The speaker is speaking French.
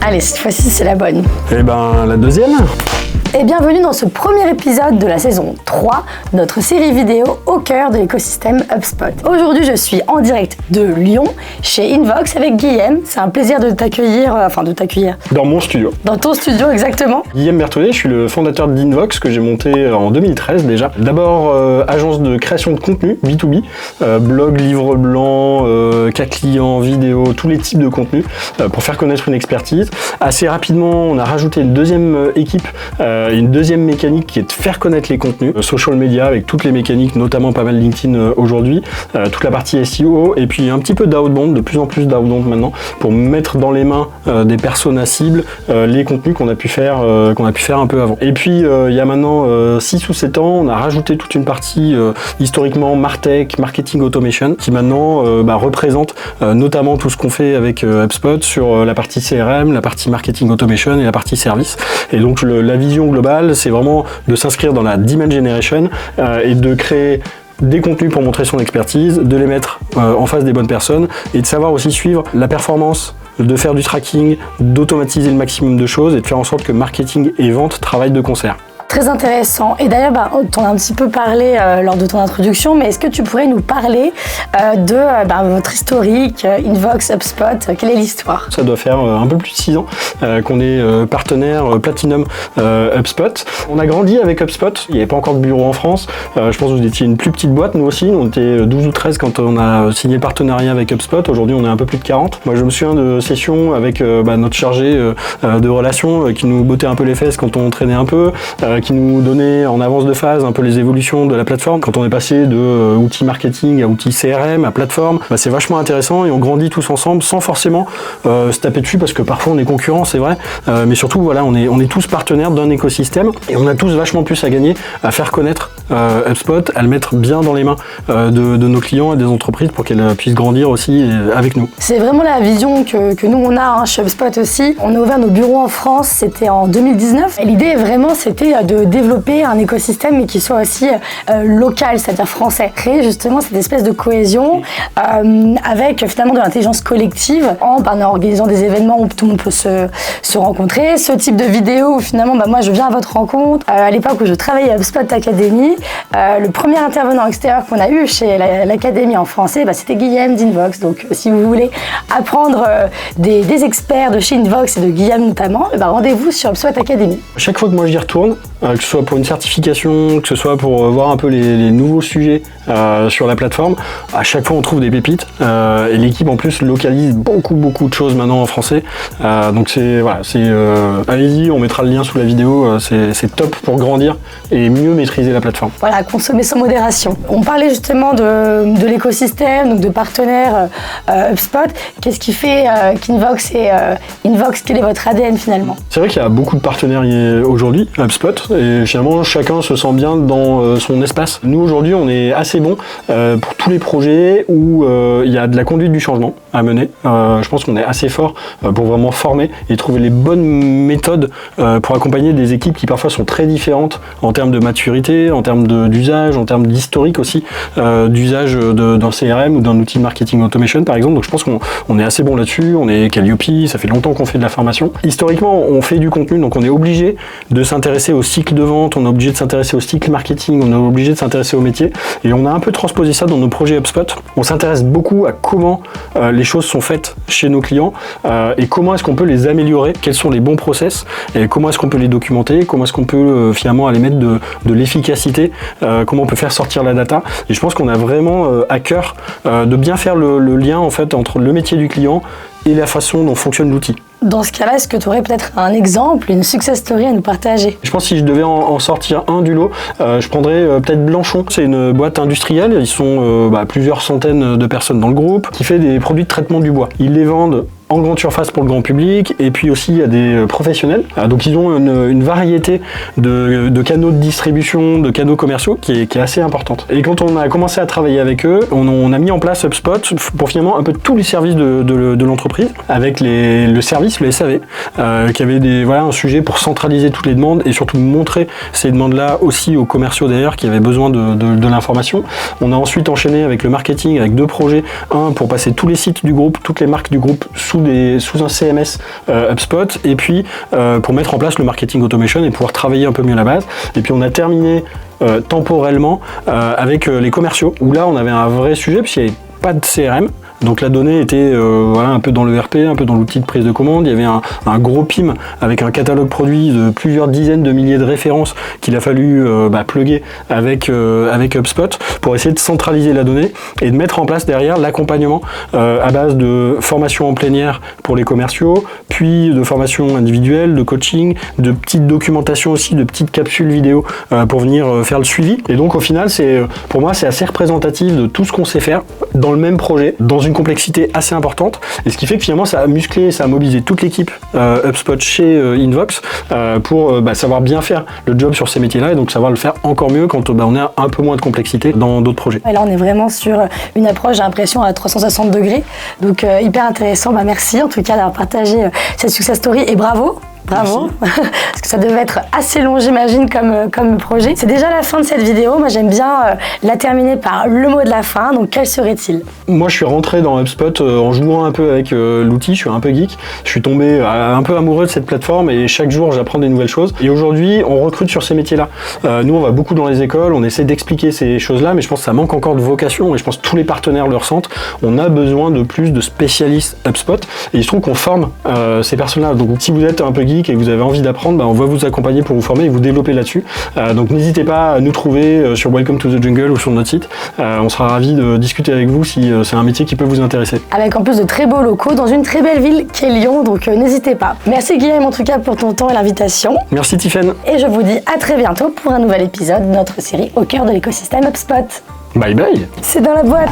Allez, cette fois-ci, c'est la bonne. Eh ben, la deuxième. Et bienvenue dans ce premier épisode de la saison 3, notre série vidéo au cœur de l'écosystème HubSpot. Aujourd'hui, je suis en direct de Lyon, chez Invox avec Guillaume. C'est un plaisir de t'accueillir, Dans mon studio. Dans ton studio, exactement. Guillaume Berthollet, je suis le fondateur d'Invox que j'ai monté en 2013 déjà. D'abord, agence de création de contenu, B2B, blog, livre blanc, cas client, vidéo, tous les types de contenus pour faire connaître une expertise. Assez rapidement, on a rajouté une deuxième équipe, une deuxième mécanique qui est de faire connaître les contenus, social media avec toutes les mécaniques, notamment pas mal LinkedIn aujourd'hui, toute la partie SEO et puis un petit peu d'outbound, de plus en plus d'outbound maintenant, pour mettre dans les mains des personas cibles les contenus qu'on a pu faire un peu avant. Et puis il y a maintenant 6 ou 7 ans, on a rajouté toute une partie historiquement Martech, Marketing Automation, qui maintenant représente notamment tout ce qu'on fait avec HubSpot sur la partie CRM, la partie Marketing Automation et la partie service. Et donc la vision globale, c'est vraiment de s'inscrire dans la demand generation et de créer des contenus pour montrer son expertise, de les mettre en face des bonnes personnes et de savoir aussi suivre la performance, de faire du tracking, d'automatiser le maximum de choses et de faire en sorte que marketing et vente travaillent de concert. Très intéressant. Et d'ailleurs, tu en as un petit peu parlé lors de ton introduction, mais est-ce que tu pourrais nous parler de votre historique, Invox, HubSpot, quelle est l'histoire? Ça doit faire un peu plus de 6 ans qu'on est partenaire Platinum HubSpot. On a grandi avec HubSpot, il n'y avait pas encore de bureau en France. Je pense que vous étiez une plus petite boîte, nous aussi. On était 12 ou 13 quand on a signé le partenariat avec HubSpot. Aujourd'hui, on est un peu plus de 40. Moi, je me souviens de sessions avec notre chargé de relations qui nous bottait un peu les fesses quand on traînait un peu, qui nous donnait en avance de phase un peu les évolutions de la plateforme. Quand on est passé de outils marketing à outils CRM, à plateforme, c'est vachement intéressant et on grandit tous ensemble sans forcément se taper dessus parce que parfois on est concurrents, c'est vrai, mais surtout voilà, on est tous partenaires d'un écosystème et on a tous vachement plus à gagner à faire connaître HubSpot, à le mettre bien dans les mains de nos clients et des entreprises pour qu'elles puissent grandir aussi avec nous. C'est vraiment la vision que nous on a chez HubSpot aussi. On a ouvert nos bureaux en France, c'était en 2019 et l'idée vraiment c'était de développer un écosystème mais qui soit aussi local, c'est-à-dire français. Créer justement cette espèce de cohésion avec finalement de l'intelligence collective en organisant des événements où tout le monde peut se rencontrer. Ce type de vidéo où finalement moi je viens à votre rencontre. À l'époque où je travaillais à HubSpot Academy, le premier intervenant extérieur qu'on a eu chez l'Académie en français, c'était Guillaume d'Invox. Donc si vous voulez apprendre des experts de chez Invox et de Guillaume notamment, rendez-vous sur HubSpot Academy. Chaque fois que moi j'y retourne, que ce soit pour une certification, que ce soit pour voir un peu les nouveaux sujets sur la plateforme, à chaque fois on trouve des pépites et l'équipe en plus localise beaucoup de choses maintenant en français. Donc allez-y, on mettra le lien sous la vidéo, c'est top pour grandir et mieux maîtriser la plateforme. Voilà, consommer sans modération. On parlait justement de l'écosystème, donc de partenaires HubSpot. Qu'est-ce qui fait qu'Invox et Invox, quel est votre ADN finalement? C'est vrai qu'il y a beaucoup de partenaires aujourd'hui, HubSpot, et finalement chacun se sent bien dans son espace. Nous aujourd'hui on est assez bon pour tous les projets où il y a de la conduite du changement à mener. Je pense qu'on est assez fort pour vraiment former et trouver les bonnes méthodes pour accompagner des équipes qui parfois sont très différentes en termes de maturité, en termes d'usage, en termes d'historique aussi, d'usage d'un CRM ou d'un outil marketing automation par exemple. Donc je pense qu'on est assez bon là-dessus, on est Calliope, ça fait longtemps qu'on fait de la formation. Historiquement on fait du contenu, donc on est obligé de s'intéresser au cycle de vente, on est obligé de s'intéresser au cycle marketing, on est obligé de s'intéresser au métier et on a un peu transposé ça dans nos projets HubSpot. On s'intéresse beaucoup à comment les choses sont faites chez nos clients et comment est-ce qu'on peut les améliorer, quels sont les bons process et comment est-ce qu'on peut les documenter, comment est-ce qu'on peut finalement aller mettre de l'efficacité, comment on peut faire sortir la data. Et je pense qu'on a vraiment à cœur de bien faire le lien en fait entre le métier du client et la façon dont fonctionne l'outil. Dans ce cas-là, est-ce que tu aurais peut-être un exemple, une success story à nous partager? Je pense que si je devais en sortir un du lot, je prendrais peut-être Blanchon. C'est une boîte industrielle, ils sont plusieurs centaines de personnes dans le groupe, qui fait des produits de traitement du bois. Ils les vendent en grande surface pour le grand public et puis aussi à des professionnels. Donc ils ont une variété de canaux de distribution, de canaux commerciaux qui est assez importante. Et quand on a commencé à travailler avec eux, on a mis en place HubSpot pour finalement un peu tous les services de l'entreprise, avec le service, le SAV, qui avait un sujet pour centraliser toutes les demandes et surtout montrer ces demandes-là aussi aux commerciaux derrière qui avaient besoin de l'information. On a ensuite enchaîné avec le marketing, avec 2 projets. Un pour passer tous les sites du groupe, toutes les marques du groupe sous sous un CMS HubSpot, et puis pour mettre en place le marketing automation et pouvoir travailler un peu mieux la base. Et puis on a terminé temporellement avec les commerciaux, où là on avait un vrai sujet puisqu'il n'y avait pas de CRM. Donc la donnée était un peu dans le RP, un peu dans l'outil de prise de commande. Il y avait un gros PIM avec un catalogue produit de plusieurs dizaines de milliers de références qu'il a fallu plugger avec HubSpot pour essayer de centraliser la donnée et de mettre en place derrière l'accompagnement à base de formation en plénière pour les commerciaux, puis de formation individuelle, de coaching, de petites documentations aussi, de petites capsules vidéo pour venir faire le suivi. Et donc au final, pour moi, c'est assez représentatif de tout ce qu'on sait faire dans le même projet, dans une complexité assez importante, et ce qui fait que finalement ça a musclé, ça a mobilisé toute l'équipe HubSpot chez Invox pour savoir bien faire le job sur ces métiers-là, et donc savoir le faire encore mieux quand on a un peu moins de complexité dans d'autres projets. Et là on est vraiment sur une approche, j'ai l'impression, à 360 degrés, donc hyper intéressant. Merci en tout cas d'avoir partagé cette success story, et bravo. Bravo, parce que ça devait être assez long, j'imagine, comme projet. C'est déjà la fin de cette vidéo. Moi, j'aime bien la terminer par le mot de la fin. Donc, quel serait-il? Moi, je suis rentré dans HubSpot en jouant un peu avec l'outil. Je suis un peu geek. Je suis tombé un peu amoureux de cette plateforme et chaque jour, j'apprends des nouvelles choses. Et aujourd'hui, on recrute sur ces métiers-là. Nous, on va beaucoup dans les écoles. On essaie d'expliquer ces choses-là, mais je pense que ça manque encore de vocation et je pense que tous les partenaires le ressentent. On a besoin de plus de spécialistes HubSpot et il se trouve qu'on forme ces personnes-là. Donc, si vous êtes un peu geek et que vous avez envie d'apprendre, on va vous accompagner pour vous former et vous développer là-dessus. Donc n'hésitez pas à nous trouver sur Welcome to the Jungle ou sur notre site. On sera ravis de discuter avec vous si c'est un métier qui peut vous intéresser. Avec en plus de très beaux locaux dans une très belle ville qu'est Lyon, donc n'hésitez pas. Merci Guillaume en tout cas pour ton temps et l'invitation. Merci Tiffaine. Et je vous dis à très bientôt pour un nouvel épisode de notre série Au cœur de l'écosystème HubSpot. Bye bye. C'est dans la boîte.